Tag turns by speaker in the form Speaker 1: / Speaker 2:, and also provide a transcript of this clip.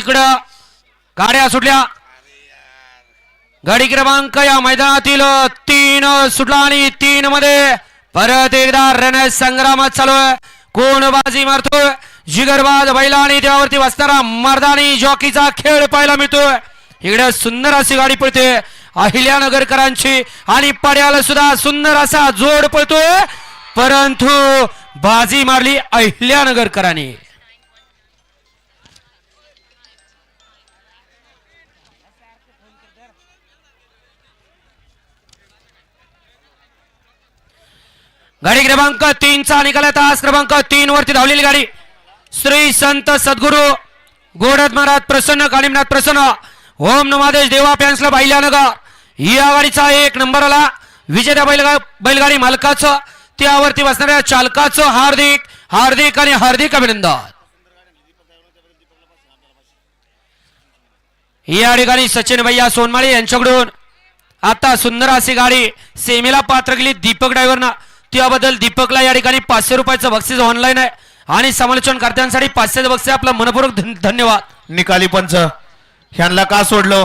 Speaker 1: इकडं गाड्या सुटल्या. गाडी क्रमांक या मैदानातील 3 सुटला आणि 3 मध्ये परत एकदा रण संग्राम चालू आहे. कोण बाजी मारतोय? जिगरबाज बैला आणि त्यावरती बसणारा मर्दानी जॉकीचा खेळ पाहायला मिळतोय. इकडे सुंदर अशी गाडी पळते अहिल्यानगरकरांची आणि पड्याला सुद्धा सुंदर असा जोड पळतोय, परंतु बाजी मारली अहिल्यानगरकरांनी. गाडी क्रमांक 3 चा निकाल. तास क्रमांक 3 वरती धावलेली गाडी श्री संत सद्गुरु गोडद महाराज प्रसन्न कानिमनाथ प्रसन्न ओम नमादेश देवा पॅन्सला अहिल्यानगर या गाडीचा 1 नंबर आला. विजेत्या बैलगाडी मालकाचं त्यावरती बसणाऱ्या चालकाचं हार्दिक हार्दिक आणि हार्दिक अभिनंदन. या ठिकाणी सचिन भैया सोनमाळी यांच्याकडून आता सुंदर अशी गाडी सेमीला पात्र केली दीपक ड्रायव्हरना. त्याबद्दल दीपकला या ठिकाणी 500 रुपयाचं बक्षीस ऑनलाईन आहे आणि समालोचनकर्त्यांसाठी 500 बक्षीस. आपला मनपूर्वक धन्यवाद.
Speaker 2: निकाली पंच ह्यांना का सोडलो?